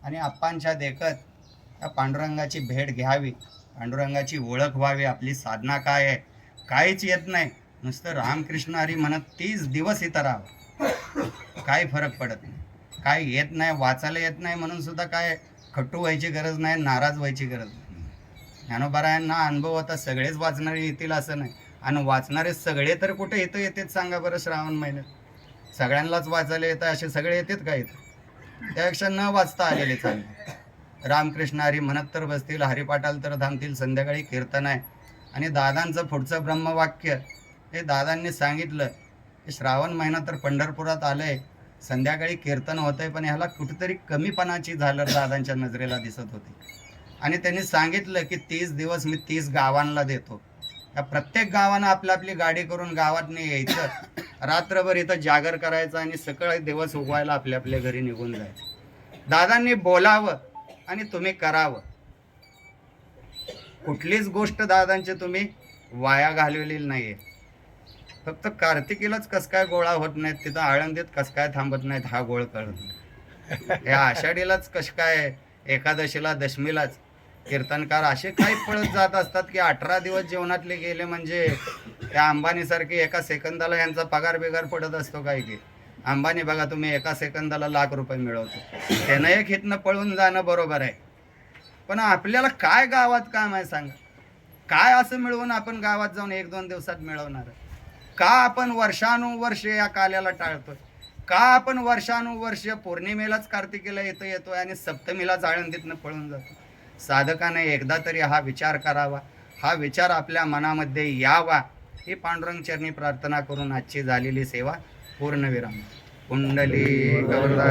आणि आप्पांच्या देखत त्या पांडुरंगाची भेट घ्यावी, पांडुरंगाची ओळख व्हावी. आपली साधना काय आहे, काहीच येत नाही, नुसतं रामकृष्ण हरी म्हणत 30 दिवस इथं राहावं, काही फरक पडत नाही. काय येत नाही, वाचायला येत नाही म्हणून सुद्धा काय खट्टू व्हायची गरज नाही, नाराज व्हायची गरज नाही. ज्ञानोबारायांना अनुभव होता, सगळेच वाचणारे येतील असं नाही. आणि वाचणारे सगळे तर कुठे इथं येतात सांगा बरं? श्रावण महिन्यात सगळ्यांनाच वाचायला येतं असे सगळे येतात का इथं? त्यापेक्षा न वाचता आलेले चांगले. रामकृष्ण हरी म्हणत तर बसतील, हरिपाठाल तर थांबतील, संध्याकाळी कीर्तन आहे. आणि दादांचं पुढचं ब्रह्मवाक्य हे दादांनी सांगितलं की श्रावण महिना तर पंढरपुरात आलंय, संध्याकाळी कीर्तन होतंय, पण ह्याला कुठेतरी कमीपणाची झालर दादांच्या नजरेला दिसत होती. आणि त्यांनी सांगितलं की 30 दिवस मी 30 गावांना देतो. या प्रत्येक गावानं आपली आपली गाडी करून गावात नाही यायचं, रात्रभर इथं जागर करायचं आणि सकाळी दिवस उगवायला आपल्या आपल्या घरी निघून जायचं. दादांनी बोलावं आणि तुम्ही करावं. कुठलीच गोष्ट दादांची तुम्ही वाया घालवलेली नाहीये. फक्त कार्तिकीलाच कस काय गोळा होत नाहीत, तिथं आळंदीत कस काय थांबत नाहीत हा गोळ कळत नाही. या आषाढीलाच कस काय, एकादशीला, दशमीलाच कीर्तनकार असे काही पळत जात असतात की 18 दिवस जीवनातले गेले म्हणजे त्या अंबानीसारखी एका सेकंदाला यांचा पगार बिगार पडत असतो काय की. अंबानी बघा तुम्ही, एका सेकंदाला ₹1,00,000 मिळवतो. त्यानं एक हितनं पळून जाणं बरोबर आहे, पण आपल्याला काय गावात काम आहे सांगा? काय असं मिळवून आपण गावात जाऊन 1-2 दिवसात मिळवणार? का आपण वर्षानुवर्ष या काल्याला टाळतोय? का आपण वर्षानुवर्ष पौर्णिमेलाच कार्तिकीला येतोय आणि सप्तमीला आळंदीतनं पळून जातो? साधकाने एकदा तरी हा विचार करावा, हा विचार आपल्या मनामध्ये यावा, ही पांडुरंग चरणी प्रार्थना करून आजची झालेली सेवा पूर्णविराम. कुंडली गौरदा